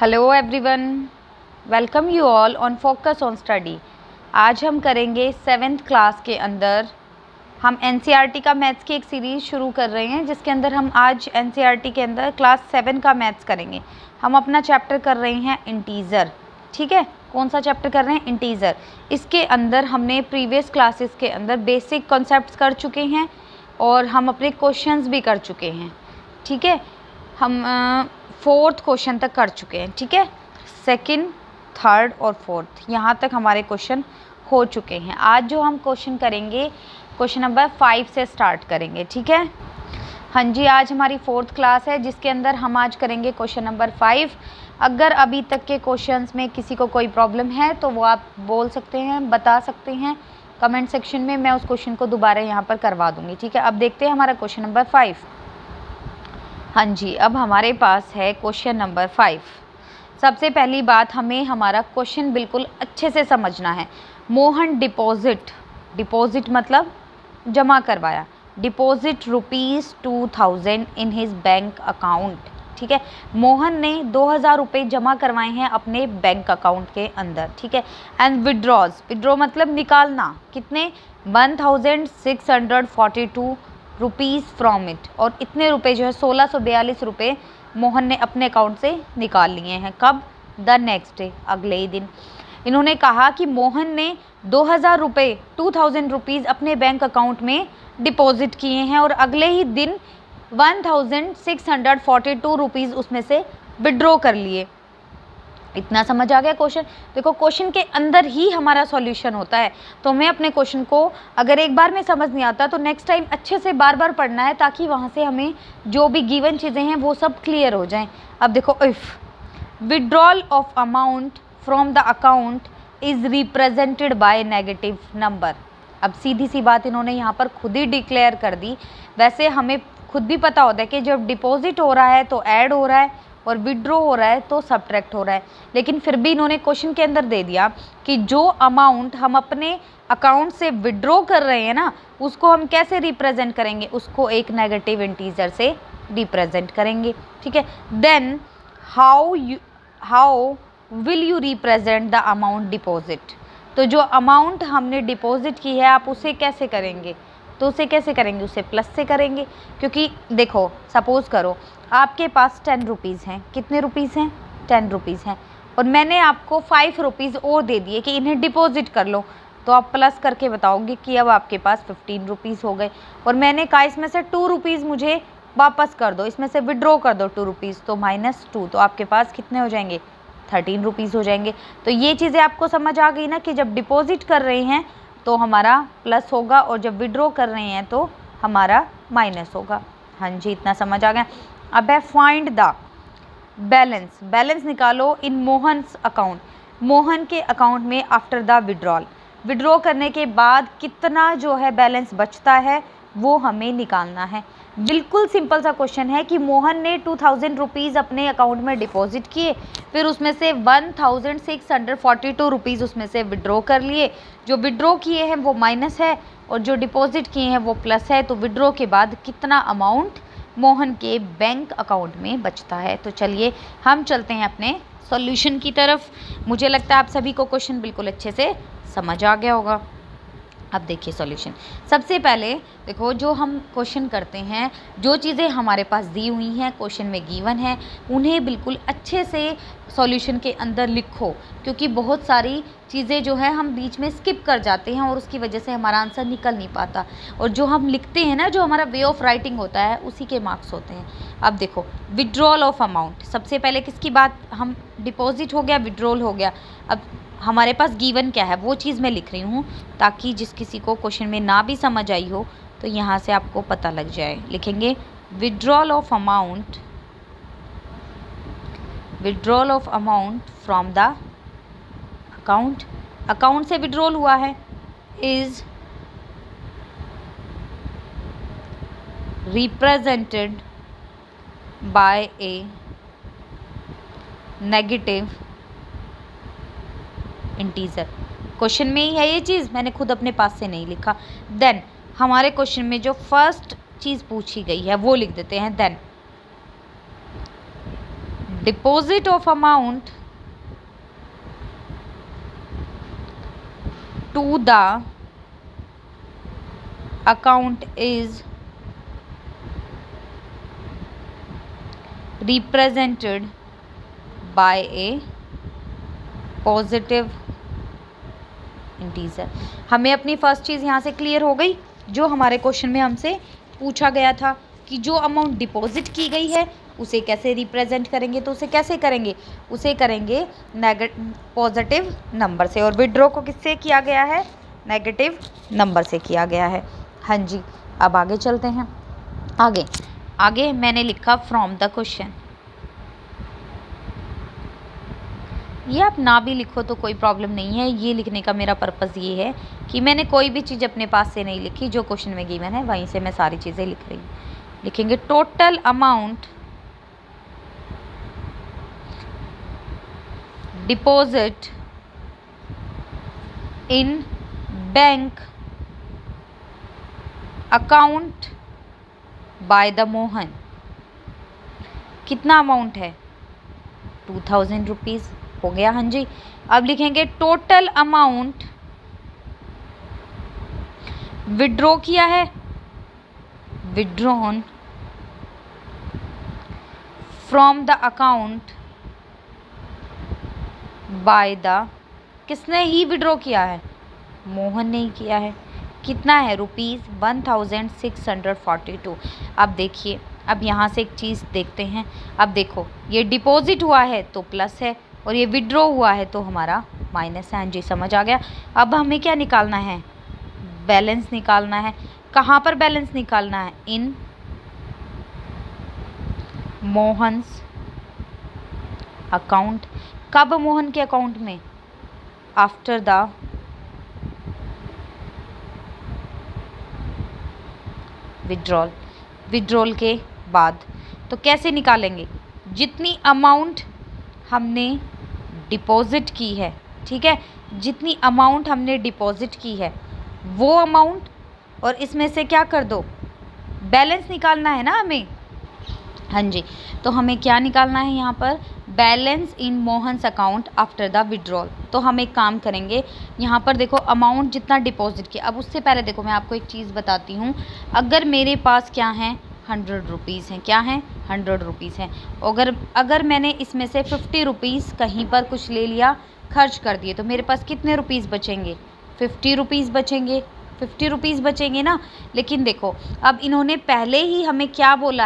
Hello everyone, welcome you all on focus on study. आज हम करेंगे 7th क्लास के अंदर हम एनसीईआरटी का मैथ्स की एक सीरीज़ शुरू कर रहे हैं, जिसके अंदर हम आज एनसीईआरटी के अंदर क्लास 7 का मैथ्स करेंगे। हम अपना चैप्टर कर रहे हैं इंटीज़र। ठीक है, कौन सा चैप्टर कर रहे हैं? इंटीज़र। इसके अंदर हमने प्रीवियस क्लासेस के अंदर बेसिक कॉन्सेप्ट्स कर चुके हैं और हम अपने क्वेश्चंस भी कर चुके हैं। ठीक है, हम 4th क्वेश्चन तक कर चुके हैं। ठीक है, 2nd, 3rd और 4th यहाँ तक हमारे क्वेश्चन हो चुके हैं। आज जो हम क्वेश्चन करेंगे क्वेश्चन नंबर 5 से स्टार्ट करेंगे। ठीक है, हाँ जी, आज हमारी 4th क्लास है, जिसके अंदर हम आज करेंगे क्वेश्चन नंबर 5। अगर अभी तक के क्वेश्चंस में किसी को कोई प्रॉब्लम है तो वो आप बोल सकते हैं, बता सकते हैं कमेंट सेक्शन में। मैं उस क्वेश्चन को दोबारा यहाँ पर करवा दूँगी। ठीक है, अब देखते हैं हमारा क्वेश्चन नंबर 5। हाँ जी, अब हमारे पास है क्वेश्चन नंबर 5। सबसे पहली बात, हमें हमारा क्वेश्चन बिल्कुल अच्छे से समझना है। मोहन डिपॉजिट मतलब जमा करवाया, deposit ₹2000 in his bank account. ठीक है, मोहन ने 2000 रुपये जमा करवाए हैं अपने बैंक अकाउंट के अंदर। ठीक है, एंड विड्रॉ मतलब निकालना, कितने? 1642 रुपीज़ फ्रॉम इट। और इतने रुपए जो है 1642 रुपये मोहन ने अपने अकाउंट से निकाल लिए हैं। कब? द नेक्स्ट डे, अगले ही दिन। इन्होंने कहा कि मोहन ने 2000 रुपये 2000 रुपीज़ अपने बैंक अकाउंट में डिपॉजिट किए हैं और अगले ही दिन 1642 रुपीज़ उसमें से विड्रॉ कर लिए। इतना समझ आ गया क्वेश्चन? देखो, क्वेश्चन के अंदर ही हमारा सॉल्यूशन होता है। तो हमें अपने क्वेश्चन को अगर एक बार में समझ नहीं आता तो नेक्स्ट टाइम अच्छे से बार बार पढ़ना है, ताकि वहाँ से हमें जो भी गिवन चीज़ें हैं वो सब क्लियर हो जाएं। अब देखो, if withdrawal of amount from the account is represented by negative number. अब सीधी सी बात इन्होंने यहाँ पर खुद ही डिक्लेयर कर दी। वैसे हमें खुद भी पता होता है कि जब डिपॉजिट हो रहा है तो ऐड हो रहा है और विड्रॉ हो रहा है तो सब्ट्रैक्ट हो रहा है, लेकिन फिर भी इन्होंने क्वेश्चन के अंदर दे दिया कि जो अमाउंट हम अपने अकाउंट से विड्रॉ कर रहे हैं ना, उसको हम कैसे रिप्रेजेंट करेंगे? उसको एक नेगेटिव इंटीजर से रिप्रेजेंट करेंगे। ठीक है, then how will you represent the amount deposit? तो जो अमाउंट हमने डिपॉजिट की है आप उसे कैसे करेंगे? तो उसे कैसे करेंगे? उसे प्लस से करेंगे, क्योंकि देखो सपोज़ करो आपके पास 10 रुपीज़ हैं। कितने रुपीज़ हैं? 10 रुपीज़ हैं, और मैंने आपको 5 रुपीज़ और दे दिए कि इन्हें डिपॉजिट कर लो। तो आप प्लस करके बताओगे कि अब आपके पास 15 रुपीज़ हो गए। और मैंने कहा इसमें से 2 रुपीज़ मुझे वापस कर दो, इसमें से विड्रॉ कर दो 2 रुपीज़, तो -2, तो आपके पास कितने हो जाएंगे? 13 रुपीज़ हो जाएंगे। तो ये चीज़ें आपको समझ आ गई ना कि जब डिपॉजिट कर रहे हैं तो हमारा प्लस होगा और जब विड्रॉ कर रहे हैं तो हमारा माइनस होगा। हाँ जी, इतना समझ आ गया। अब है फाइंड द बैलेंस निकालो इन मोहन्स अकाउंट। मोहन के अकाउंट में आफ्टर द विड्रॉ करने के बाद कितना जो है बैलेंस बचता है वो हमें निकालना है। बिल्कुल सिंपल सा क्वेश्चन है कि मोहन ने 2000 रुपीज़ अपने अकाउंट में डिपॉजिट किए, फिर उसमें से 1642 रुपीज़ उसमें से विड्रॉ कर लिए। जो विड्रॉ किए हैं वो माइनस है और जो डिपॉजिट किए हैं वो प्लस है। तो विड्रॉ के बाद कितना अमाउंट मोहन के बैंक अकाउंट में बचता है? तो चलिए हम चलते हैं अपने सॉल्यूशन की तरफ। मुझे लगता है आप सभी को क्वेश्चन बिल्कुल अच्छे से समझ आ गया होगा। अब देखिए सॉल्यूशन। सबसे पहले देखो, जो हम क्वेश्चन करते हैं, जो चीज़ें हमारे पास दी हुई हैं क्वेश्चन में गिवन है, उन्हें बिल्कुल अच्छे से सॉल्यूशन के अंदर लिखो, क्योंकि बहुत सारी चीज़ें जो है हम बीच में स्किप कर जाते हैं और उसकी वजह से हमारा आंसर निकल नहीं पाता। और जो हम लिखते हैं ना, जो हमारा वे ऑफ राइटिंग होता है, उसी के मार्क्स होते हैं। अब देखो, विड्रॉल ऑफ अमाउंट, सबसे पहले किसकी बात? हम डिपॉजिट हो गया, विड्रॉल हो गया। अब हमारे पास गिवन क्या है वो चीज़ मैं लिख रही हूँ, ताकि जिस किसी को क्वेश्चन में ना भी समझ आई हो तो यहाँ से आपको पता लग जाए। लिखेंगे withdrawal of amount from the account से विड्रॉल हुआ है, is represented by A negative integer. Question में ही है ये चीज़, मैंने खुद अपने पास से नहीं लिखा। देन हमारे क्वेश्चन में जो फर्स्ट चीज़ पूछी गई है वो लिख देते हैं। Then deposit of amount to the account is represented by a positive integer. हमें अपनी फर्स्ट चीज़ यहाँ से क्लियर हो गई, जो हमारे क्वेश्चन में हमसे पूछा गया था कि जो अमाउंट डिपॉजिट की गई है उसे कैसे रिप्रेजेंट करेंगे, तो उसे कैसे करेंगे, उसे करेंगे पॉजिटिव नंबर से, और विड्रॉ को किससे किया गया है, नेगेटिव नंबर से किया गया है। हाँ जी, अब आगे चलते हैं। आगे मैंने लिखा फ्रॉम द क्वेश्चन। ये आप ना भी लिखो तो कोई प्रॉब्लम नहीं है, ये लिखने का मेरा पर्पज़ ये है कि मैंने कोई भी चीज़ अपने पास से नहीं लिखी, जो क्वेश्चन में गिवन है वहीं से मैं सारी चीज़ें लिख रही हूँ। लिखेंगे total amount deposit in bank account by the Mohan. कितना अमाउंट है, 2000 रुपीज़ हो गया। हाँ जी, अब लिखेंगे टोटल अमाउंट विड्रॉ किया है, withdrawn from the account by the, किसने ही विड्रॉ किया है, मोहन ने ही किया है। कितना है, ₹1642। अब देखिए, अब यहाँ से एक चीज़ देखते हैं। अब देखो, ये डिपॉजिट हुआ है तो प्लस है, और ये विड्रॉ हुआ है तो हमारा माइनस है। हाँ जी, समझ आ गया। अब हमें क्या निकालना है, बैलेंस निकालना है। कहाँ पर बैलेंस निकालना है, इन मोहन्स अकाउंट। कब मोहन के अकाउंट में, आफ्टर द विड्रॉल के बाद। तो कैसे निकालेंगे, जितनी अमाउंट हमने डिपॉजिट की है, ठीक है, जितनी अमाउंट हमने डिपॉजिट की है वो अमाउंट, और इसमें से क्या कर दो, बैलेंस निकालना है ना हमें। हाँ जी, तो हमें क्या निकालना है यहाँ पर, balance in Mohan's account after the withdrawal. तो हम एक काम करेंगे, यहाँ पर देखो अमाउंट जितना डिपॉजिट किया। अब उससे पहले देखो मैं आपको एक चीज़ बताती हूँ। अगर मेरे पास क्या है, 100 रुपीज़ हैं, क्या है, 100 रुपीज़ हैं। अगर मैंने इसमें से 50 रुपीज़ कहीं पर कुछ ले लिया, खर्च कर दिए, तो मेरे पास कितने रुपीज़ बचेंगे, 50 रुपीज़ बचेंगे, 50 रुपीज़ बचेंगे ना। लेकिन देखो, अब इन्होंने पहले ही हमें क्या बोला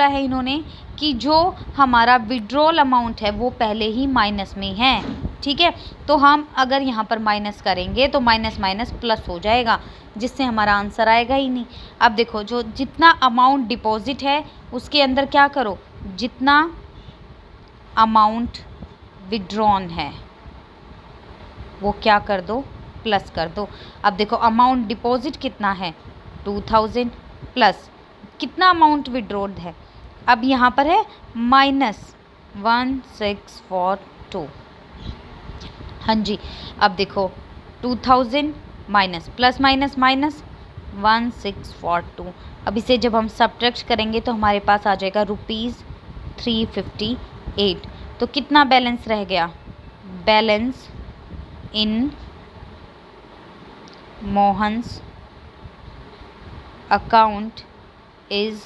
है इन्होंने, कि जो हमारा विड्रॉल अमाउंट है वो पहले ही माइनस में है, ठीक है। तो हम अगर यहाँ पर माइनस करेंगे तो माइनस माइनस प्लस हो जाएगा, जिससे हमारा आंसर आएगा ही नहीं। अब देखो, जो जितना अमाउंट डिपॉजिट है उसके अंदर क्या करो, जितना अमाउंट विड्रॉन है वो क्या कर दो, प्लस कर दो। अब देखो अमाउंट डिपॉजिट कितना है, 2000 प्लस कितना अमाउंट विड्रॉड है, अब यहाँ पर है -1642। हाँ जी, अब देखो 2000 माइनस प्लस माइनस माइनस 1642। अब इसे जब हम सब्ट्रैक्ट करेंगे तो हमारे पास आ जाएगा ₹358। तो कितना बैलेंस रह गया, balance in Mohan's account is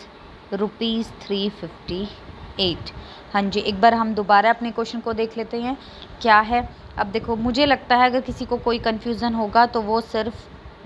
₹358। हाँ जी, एक बार हम दोबारा अपने क्वेश्चन को देख लेते हैं क्या है। अब देखो, मुझे लगता है अगर किसी को कोई कन्फ्यूज़न होगा तो वो सिर्फ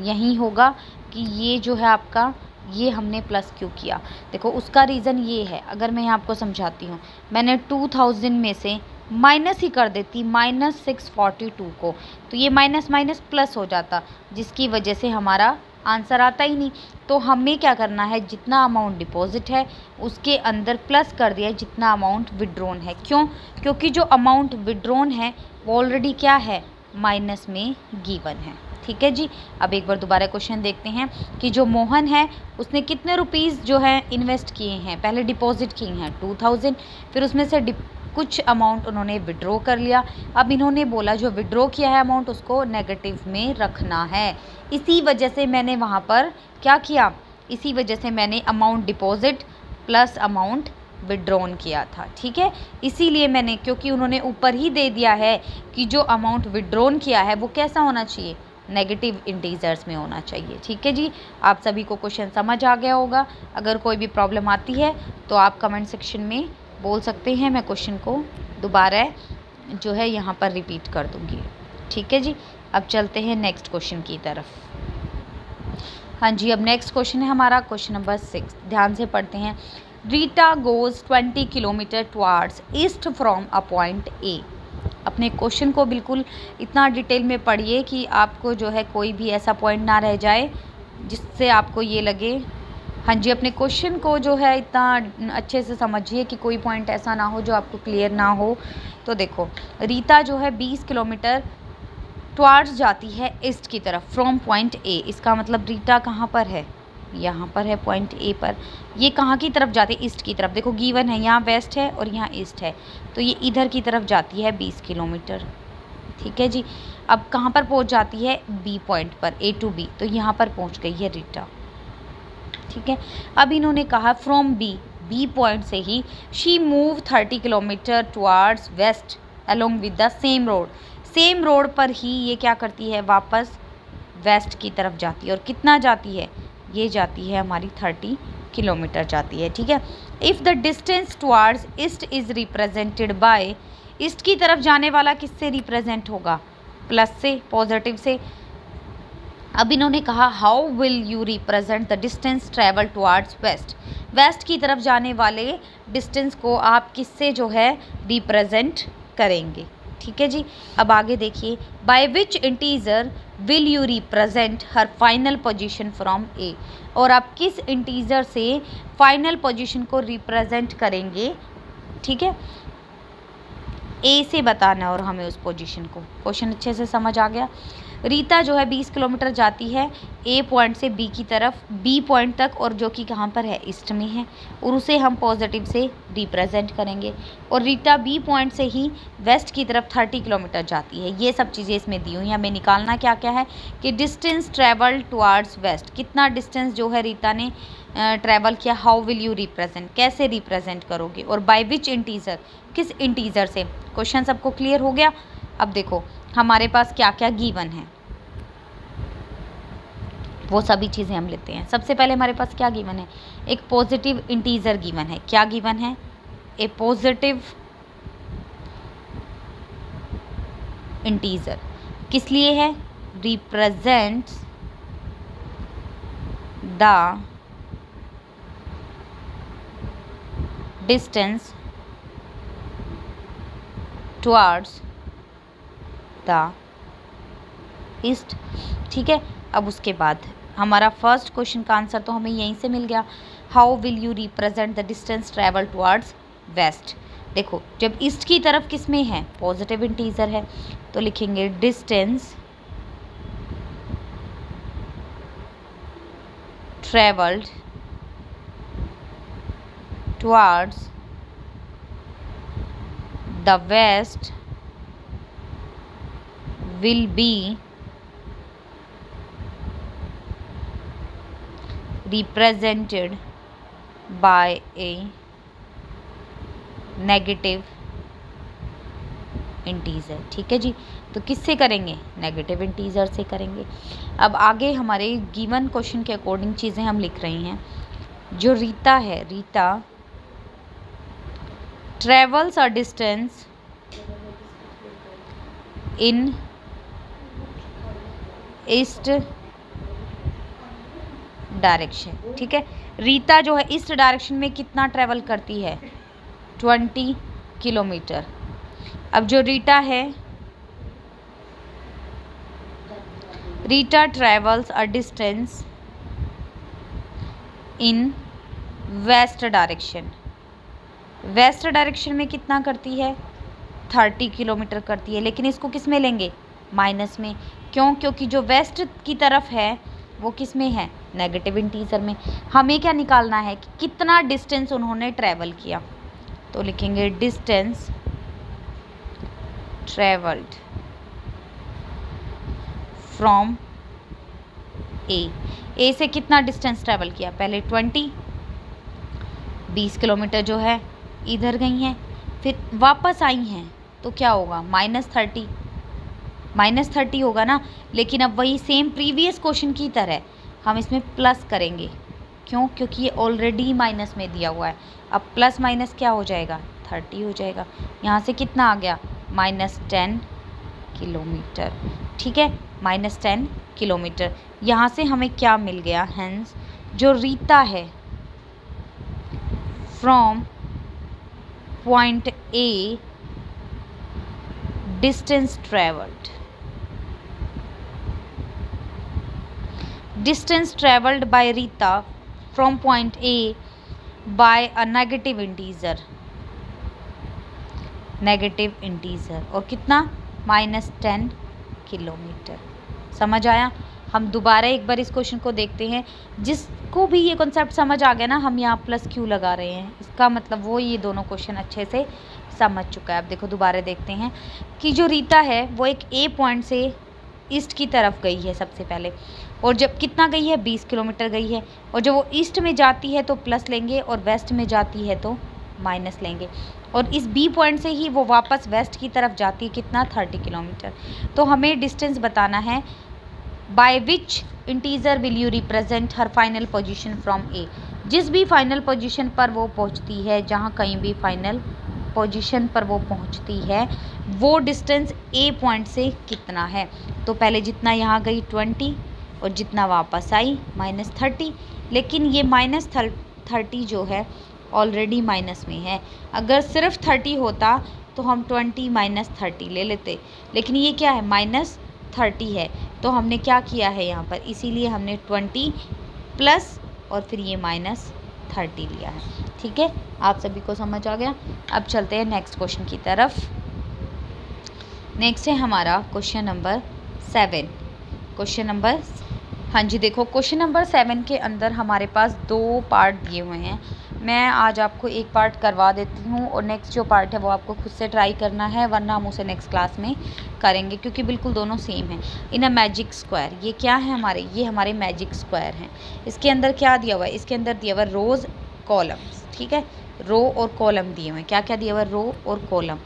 यही होगा कि ये जो है आपका, ये हमने प्लस क्यों किया। देखो उसका रीज़न ये है, अगर मैं यहाँ आपको समझाती हूँ, मैंने 2000 में से माइनस ही कर देती -642 को, तो ये माइनस माइनस प्लस हो जाता, जिसकी वजह से हमारा आंसर आता ही नहीं। तो हमें क्या करना है, जितना अमाउंट डिपॉजिट है उसके अंदर प्लस कर दिया जितना अमाउंट विड्रॉन है। क्यों, क्योंकि जो अमाउंट विड्रॉन है वो ऑलरेडी क्या है, माइनस में गिवन है। ठीक है जी। अब एक बार दोबारा क्वेश्चन देखते हैं कि जो मोहन है उसने कितने रुपीज़ जो है इन्वेस्ट किए हैं, पहले डिपॉजिट किए हैं 2000, फिर उसमें से कुछ अमाउंट उन्होंने विड्रॉ कर लिया। अब इन्होंने बोला जो विड्रॉ किया है अमाउंट उसको नेगेटिव में रखना है, इसी वजह से मैंने वहाँ पर क्या किया, इसी वजह से मैंने amount deposit plus amount withdrawn किया था। ठीक है, इसीलिए मैंने, क्योंकि उन्होंने ऊपर ही दे दिया है कि जो अमाउंट विड्रॉन किया है वो कैसा होना चाहिए, नेगेटिव इंटीजर्स में होना चाहिए। ठीक है जी, आप सभी को क्वेश्चन समझ आ गया होगा। अगर कोई भी प्रॉब्लम आती है तो आप कमेंट सेक्शन में बोल सकते हैं, मैं क्वेश्चन को दोबारा जो है यहाँ पर रिपीट कर दूँगी। ठीक है जी, अब चलते हैं नेक्स्ट क्वेश्चन की तरफ। हाँ जी, अब नेक्स्ट क्वेश्चन है हमारा क्वेश्चन नंबर 6। ध्यान से पढ़ते हैं। Rita goes 20 kilometre towards east from a point A. अपने क्वेश्चन को बिल्कुल इतना डिटेल में पढ़िए कि आपको जो है कोई भी ऐसा पॉइंट ना रह जाए जिससे आपको ये लगे। हाँ जी, अपने क्वेश्चन को जो है इतना अच्छे से समझिए कि कोई पॉइंट ऐसा ना हो जो आपको क्लियर ना हो। तो देखो, रीता जो है 20 किलोमीटर टुवार्ड्स जाती है ईस्ट की तरफ फ्रॉम पॉइंट ए। इसका मतलब रीटा कहाँ पर है, यहाँ पर है पॉइंट ए पर। ये कहाँ की तरफ जाती है, ईस्ट की तरफ। देखो गिवन है, यहाँ वेस्ट है और यहाँ ईस्ट है, तो ये इधर की तरफ जाती है 20 किलोमीटर। ठीक है जी, अब कहाँ पर पहुँच जाती है, बी पॉइंट पर, ए टू बी, तो यहाँ पर पहुँच गई है रीटा। ठीक है, अब इन्होंने कहा फ्रॉम बी पॉइंट से ही she move 30 kilometre towards west along with the same road. Same road पर ही ये क्या करती है, वापस वेस्ट की तरफ जाती है। और कितना जाती है, ये जाती है हमारी 30 किलोमीटर जाती है। ठीक है, if the distance towards east is represented by, east की तरफ जाने वाला किससे रिप्रेजेंट होगा, प्लस से, पॉजिटिव से। अब इन्होंने कहा how will you represent the distance travel towards west. West की तरफ जाने वाले डिस्टेंस को आप किससे जो है रिप्रेजेंट करेंगे। ठीक है जी, अब आगे देखिए, by which integer will you represent her final position from A. और आप किस इंटीजर से फाइनल पोजीशन को रिप्रेजेंट करेंगे। ठीक है, ए से बताना है और हमें उस पोजीशन को। क्वेश्चन अच्छे से समझ आ गया। रीता जो है 20 किलोमीटर जाती है ए पॉइंट से बी की तरफ, बी पॉइंट तक, और जो कि कहाँ पर है, ईस्ट में है, और उसे हम पॉजिटिव से रिप्रेजेंट करेंगे। और रीता बी पॉइंट से ही वेस्ट की तरफ 30 किलोमीटर जाती है। ये सब चीज़ें इसमें दी हुई हैं। हमें निकालना क्या क्या है कि डिस्टेंस ट्रेवल टुवार्ड्स वेस्ट, कितना डिस्टेंस जो है रीता ने ट्रैवल किया। हाउ विल यू रिप्रेजेंट, कैसे रिप्रेजेंट करोगे, और बाय विच इंटीजर, किस इंटीजर से। क्वेश्चन सबको क्लियर हो गया। अब देखो हमारे पास क्या क्या गिवन है, वो सभी चीज़ें हम लेते हैं। सबसे पहले हमारे पास क्या गिवन है, एक पॉजिटिव इंटीजर गिवन है। क्या गिवन है, ए पॉजिटिव इंटीजर। किस लिए है, represents the distance towards the east. ठीक है, अब उसके बाद हमारा फर्स्ट क्वेश्चन का आंसर तो हमें यहीं से मिल गया। How will you represent the distance travel towards west. देखो जब ईस्ट की तरफ किस में है, पॉजिटिव इंटीजर है, तो लिखेंगे distance travelled towards the west will be represented by a negative integer. ठीक है जी, तो किससे करेंगे, नेगेटिव इंटीजर से करेंगे। अब आगे हमारे गिवन क्वेश्चन के अकॉर्डिंग चीज़ें हम लिख रही हैं। जो रीता है, Rita travels a distance in east direction. ठीक है, रीता जो है ईस्ट डायरेक्शन में कितना ट्रेवल करती है, 20 किलोमीटर। अब जो रीटा है, Rita travels a distance in west direction. West direction में कितना करती है, 30 किलोमीटर करती है। लेकिन इसको किस में लेंगे, माइनस में। क्यों, क्योंकि जो वेस्ट की तरफ है वो किस में है, नेगेटिव इंटीजर में। हमें क्या निकालना है कि कितना डिस्टेंस उन्होंने ट्रैवल किया, तो लिखेंगे डिस्टेंस ट्रैवल्ड फ्रॉम ए। ए से कितना डिस्टेंस ट्रैवल किया, पहले 20, 20 किलोमीटर जो है इधर गई हैं, फिर वापस आई हैं, तो क्या होगा -30 होगा ना। लेकिन अब वही सेम प्रीवियस क्वेश्चन की तरह हम इसमें प्लस करेंगे। क्यों? क्योंकि ये ऑलरेडी माइनस में दिया हुआ है। अब प्लस माइनस क्या हो जाएगा? 30 हो जाएगा। यहाँ से कितना आ गया? -10 किलोमीटर। ठीक है, -10 किलोमीटर। यहाँ से हमें क्या मिल गया? हेंस जो रीता है from point A distance travelled by Rita from point A by a negative integer और कितना? -10 किलोमीटर। समझ आया? हम दोबारा एक बार इस क्वेश्चन को देखते हैं। जिसको भी ये कॉन्सेप्ट समझ आ गया ना, हम यहाँ प्लस क्यों लगा रहे हैं, इसका मतलब वो ये दोनों क्वेश्चन अच्छे से समझ चुका है। अब देखो दोबारा देखते हैं कि जो रीता है वो एक ए पॉइंट से ईस्ट की तरफ गई है सबसे पहले, और जब कितना गई है? 20 किलोमीटर गई है। और जब वो ईस्ट में जाती है तो प्लस लेंगे, और वेस्ट में जाती है तो माइनस लेंगे। और इस बी पॉइंट से ही वो वापस वेस्ट की तरफ जाती है, कितना? 30 किलोमीटर। तो हमें डिस्टेंस बताना है। By which integer will you represent her final position from A. जिस भी फाइनल पोजीशन पर वो पहुंचती है, जहां कहीं भी फाइनल पोजीशन पर वो पहुंचती है, वो डिस्टेंस ए पॉइंट से कितना है। तो पहले जितना यहाँ गई 20 और जितना वापस आई -30। लेकिन ये -30 जो है ऑलरेडी माइनस में है। अगर सिर्फ 30 होता तो हम 20 - 30 ले लेते, लेकिन ये क्या है? -30 है। तो हमने क्या किया है यहाँ पर? इसीलिए हमने 20 प्लस और फिर ये -30 लिया है। ठीक है, आप सभी को समझ आ गया। अब चलते हैं नेक्स्ट क्वेश्चन की तरफ। नेक्स्ट है हमारा क्वेश्चन नंबर 7। हाँ जी, देखो क्वेश्चन नंबर 7 के अंदर हमारे पास 2 पार्ट दिए हुए हैं। मैं आज आपको एक पार्ट करवा देती हूँ और नेक्स्ट जो पार्ट है वो आपको खुद से ट्राई करना है, वरना हम उसे नेक्स्ट क्लास में करेंगे, क्योंकि बिल्कुल दोनों सेम हैं। इन अ मैजिक स्क्वायर, ये क्या है हमारे? ये हमारे मैजिक स्क्वायर हैं। इसके अंदर क्या दिया हुआ है? इसके अंदर दिया हुआ है रोज़ कॉलम्स। ठीक है, रो और कॉलम दिए हुए हैं। क्या क्या दिया हुआ है? रो और कॉलम।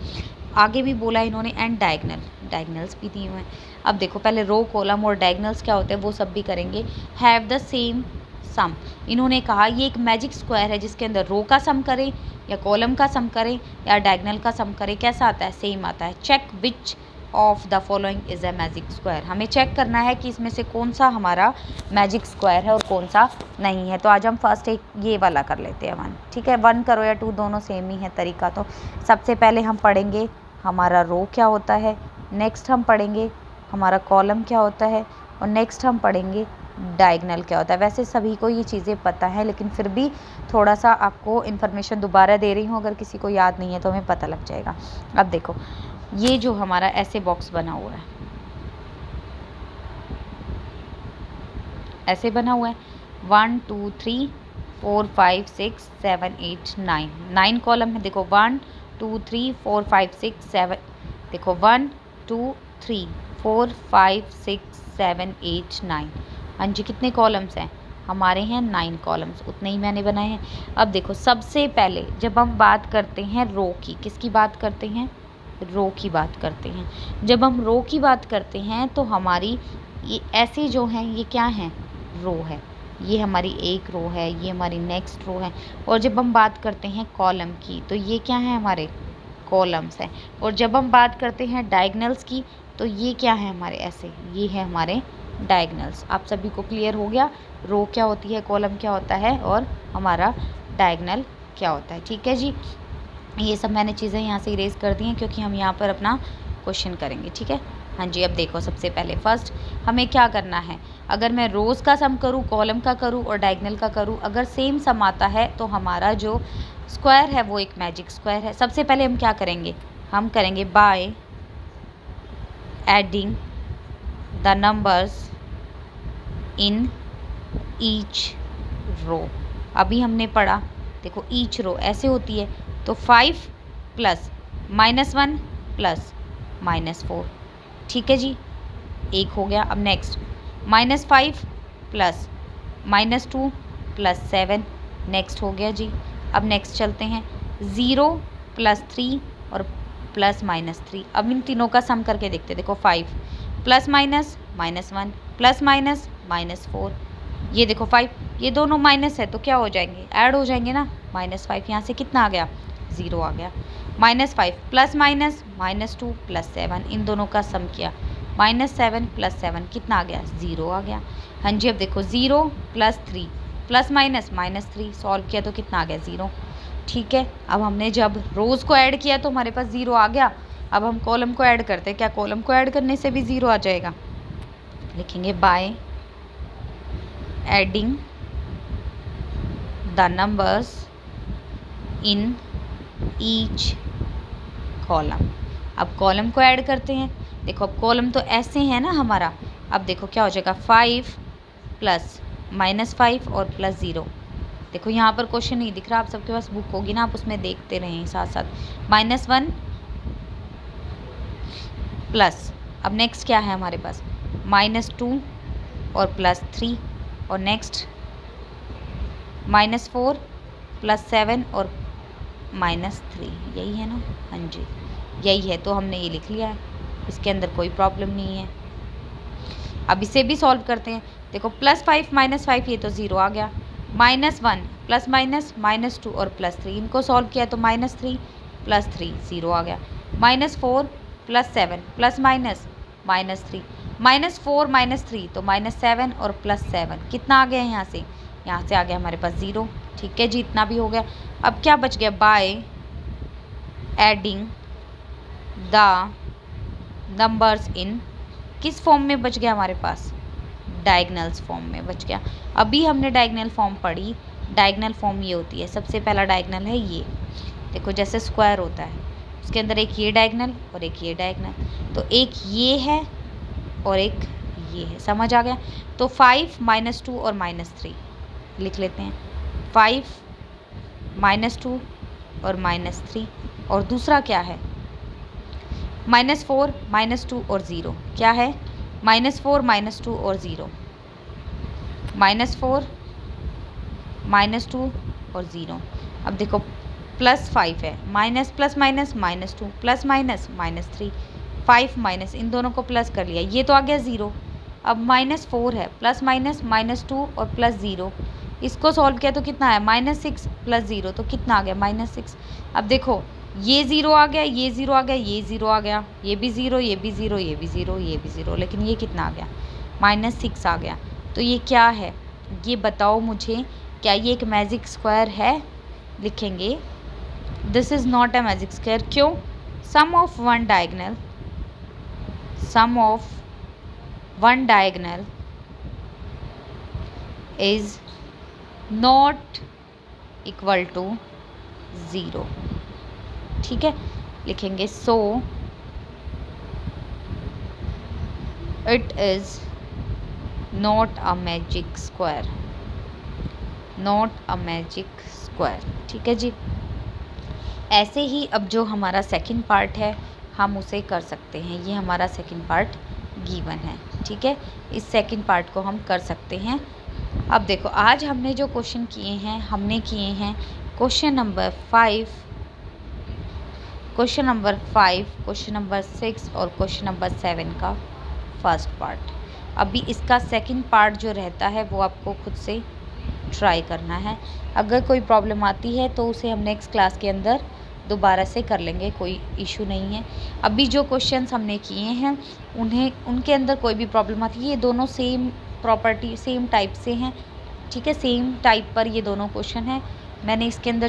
आगे भी बोला इन्होंने एंड डायगनल्स भी दिए हुए हैं। अब देखो पहले रो, कॉलम और डायगनल्स क्या होते हैं वो सब भी करेंगे। हैव द सेम सम। इन्होंने कहा ये एक मैजिक स्क्वायर है जिसके अंदर रो का सम करें या कॉलम का सम करें या डायगनल का सम करें, कैसा आता है? सेम आता है। Check which of the following is a magic square. हमें चेक करना है कि इसमें से कौन सा हमारा मैजिक स्क्वायर है और कौन सा नहीं है। तो आज हम फर्स्ट एक ये वाला कर लेते हैं 1। ठीक है, 1 करो या 2 दोनों सेम ही है तरीका। तो सबसे पहले हम पढ़ेंगे हमारा रो क्या होता है, नेक्स्ट हम पढ़ेंगे हमारा कॉलम क्या होता है, और नेक्स्ट हम पढ़ेंगे डायगनल क्या होता है। वैसे सभी को ये चीज़ें पता है, लेकिन फिर भी थोड़ा सा आपको इन्फॉर्मेशन दोबारा दे रही हूँ, अगर किसी को याद नहीं है तो हमें पता लग जाएगा। अब देखो ये जो हमारा ऐसे बॉक्स बना हुआ है, ऐसे बना हुआ है 1 2 3 4 5 6 7 8 9 कॉलम है। देखो 1 2 3 4 5 6 7, देखो 1 2 3 4 5 6 7 8 9। हाँ जी, कितने कॉलम्स हैं हमारे? हैं 9 कॉलम्स, उतने ही मैंने बनाए हैं। अब देखो सबसे पहले जब हम बात करते हैं रो की, किसकी बात करते हैं? रो की बात करते हैं। जब हम रो की बात करते हैं तो हमारी ये ऐसे जो हैं ये क्या हैं? रो है। ये हमारी एक रो है, ये हमारी नेक्स्ट रो है। और जब हम बात करते हैं कॉलम की तो ये क्या है? हमारे कॉलम्स हैं। और जब हम बात करते हैं डायगनल्स की तो ये क्या है हमारे? ऐसे, ये है हमारे डायगनल्स। आप सभी को क्लियर हो गया रो क्या होती है, कॉलम क्या होता है और हमारा डायगनल क्या होता है। ठीक है जी, ये सब मैंने चीज़ें यहाँ से इरेज कर दी हैं क्योंकि हम यहाँ पर अपना क्वेश्चन करेंगे। ठीक है, हाँ जी। अब देखो सबसे पहले फर्स्ट हमें क्या करना है, अगर मैं रोज़ का सम करूँ, कॉलम का करूँ और डायगनल का करूँ, अगर सेम सम आता है तो हमारा जो स्क्वायर है वो एक मैजिक स्क्वायर है। सबसे पहले हम क्या करेंगे? हम करेंगे by adding the numbers in each row. अभी हमने पढ़ा, देखो ईच रो ऐसे होती है, तो 5 प्लस -1 प्लस -4। ठीक है जी, एक हो गया। अब नेक्स्ट -5 प्लस -2 प्लस 7, नेक्स्ट हो गया जी। अब नेक्स्ट चलते हैं, 0 + 3 और +-3। अब इन तीनों का सम करके देखते हैं। देखो 5 +- -1 +- -4, ये देखो 5, ये दोनों माइनस है तो क्या हो जाएंगे, ऐड हो जाएंगे ना। -5 यहाँ से कितना आ गया, 0 आ गया। -5 +- -2 +7, इन दोनों का सम किया, -7 + 7 कितना आ गया, 0 आ गया। हाँ जी, अब देखो 0 + 3 +- -3 सॉल्व किया तो कितना आ गया, 0। ठीक है, अब हमने जब रोज़ को ऐड किया तो हमारे पास 0 आ गया। अब हम कॉलम को ऐड करते हैं, क्या कॉलम को ऐड करने से भी 0 आ जाएगा। लिखेंगे bye adding the numbers in each column. अब कॉलम को ऐड करते हैं। देखो अब कॉलम तो ऐसे है ना हमारा। अब देखो क्या हो जाएगा, 5 + -5 और +0। देखो यहाँ पर क्वेश्चन नहीं दिख रहा, आप सबके पास बुक होगी ना, आप उसमें देखते रहें साथ साथ। -1 प्लस, अब नेक्स्ट क्या है हमारे पास, -2 और +3 और नेक्स्ट -4 + 7 और -3, यही है ना। हाँ जी, यही है, तो हमने ये लिख लिया है, इसके अंदर कोई प्रॉब्लम नहीं है। अब इसे भी सॉल्व करते हैं। देखो +5 -5 ये तो 0 आ गया। -1 +- -2 और +3, इनको सॉल्व किया तो -3 + 3 0 आ गया। -4 + 7 +- -3, -4 -3 तो -7 और +7 कितना आ गया यहाँ से आ गया हमारे पास 0। ठीक है जी, इतना भी हो गया। अब क्या बच गया, बाय एडिंग द नंबर्स इन, किस फॉर्म में बच गया हमारे पास, डायगनल्स फॉर्म में बच गया। अभी हमने डायगनल फॉर्म पढ़ी। डायगनल फॉर्म ये होती है, सबसे पहला डायगनल है ये, देखो जैसे स्क्वायर होता है, उसके अंदर एक ये डायगनल और एक ये डायगनल, तो एक ये है और एक ये है, समझ आ गया। तो 5 -2 और -3 लिख लेते हैं, 5 -2 और -3, और दूसरा क्या है, -4 -2 और 0, क्या है, -4 -2 और 0, -4 -2 और 0। अब देखो +5 है, minus plus minus -2 plus minus -3, 5 minus, इन दोनों को प्लस कर लिया, ये तो आ गया 0। अब -4 है, प्लस माइनस -2 और +0, इसको सॉल्व किया तो कितना है, -6 + 0 तो कितना आ गया, -6। अब देखो ये 0 आ गया, ये 0 आ गया, ये 0 आ गया, ये भी 0, ये भी 0, ये भी 0, ये भी 0, लेकिन ये कितना आ गया, -6 आ गया। तो ये क्या है, ये बताओ मुझे, क्या ये एक मैजिक स्क्वायर है। लिखेंगे this is not a magic square. क्यों, sum of one diagonal is not equal to 0। ठीक है, लिखेंगे so it is not a magic square, not a magic square. ठीक है जी, ऐसे ही अब जो हमारा सेकंड पार्ट है हम उसे कर सकते हैं, ये हमारा सेकंड पार्ट गिवन है। ठीक है, इस सेकंड पार्ट को हम कर सकते हैं। अब देखो आज हमने जो क्वेश्चन किए हैं, हमने किए हैं question number 5, question number 5, question number 6 और क्वेश्चन नंबर 7 का फर्स्ट पार्ट। अभी इसका सेकंड पार्ट जो रहता है वो आपको खुद से ट्राई करना है। अगर कोई प्रॉब्लम आती है तो उसे हम नेक्स्ट क्लास के अंदर दोबारा से कर लेंगे, कोई इशू नहीं है। अभी जो क्वेश्चंस हमने किए हैं उनके अंदर कोई भी प्रॉब्लम आती है, ये दोनों सेम प्रॉपर्टी सेम टाइप से हैं। ठीक है, सेम टाइप पर ये दोनों क्वेश्चन हैं। मैंने इसके अंदर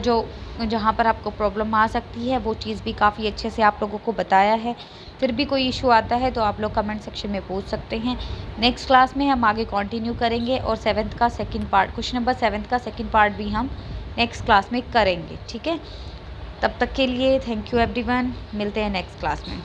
जहाँ पर आपको प्रॉब्लम आ सकती है वो चीज़ भी काफ़ी अच्छे से आप लोगों को बताया है। फिर भी कोई इशू आता है तो आप लोग कमेंट सेक्शन में पूछ सकते हैं। नेक्स्ट क्लास में हम आगे कंटिन्यू करेंगे और 7th का सेकंड पार्ट, क्वेश्चन नंबर 7 का सेकंड पार्ट भी हम नेक्स्ट क्लास में करेंगे। ठीक है, तब तक के लिए थैंक यू एवरीवन, मिलते हैं नेक्स्ट क्लास में।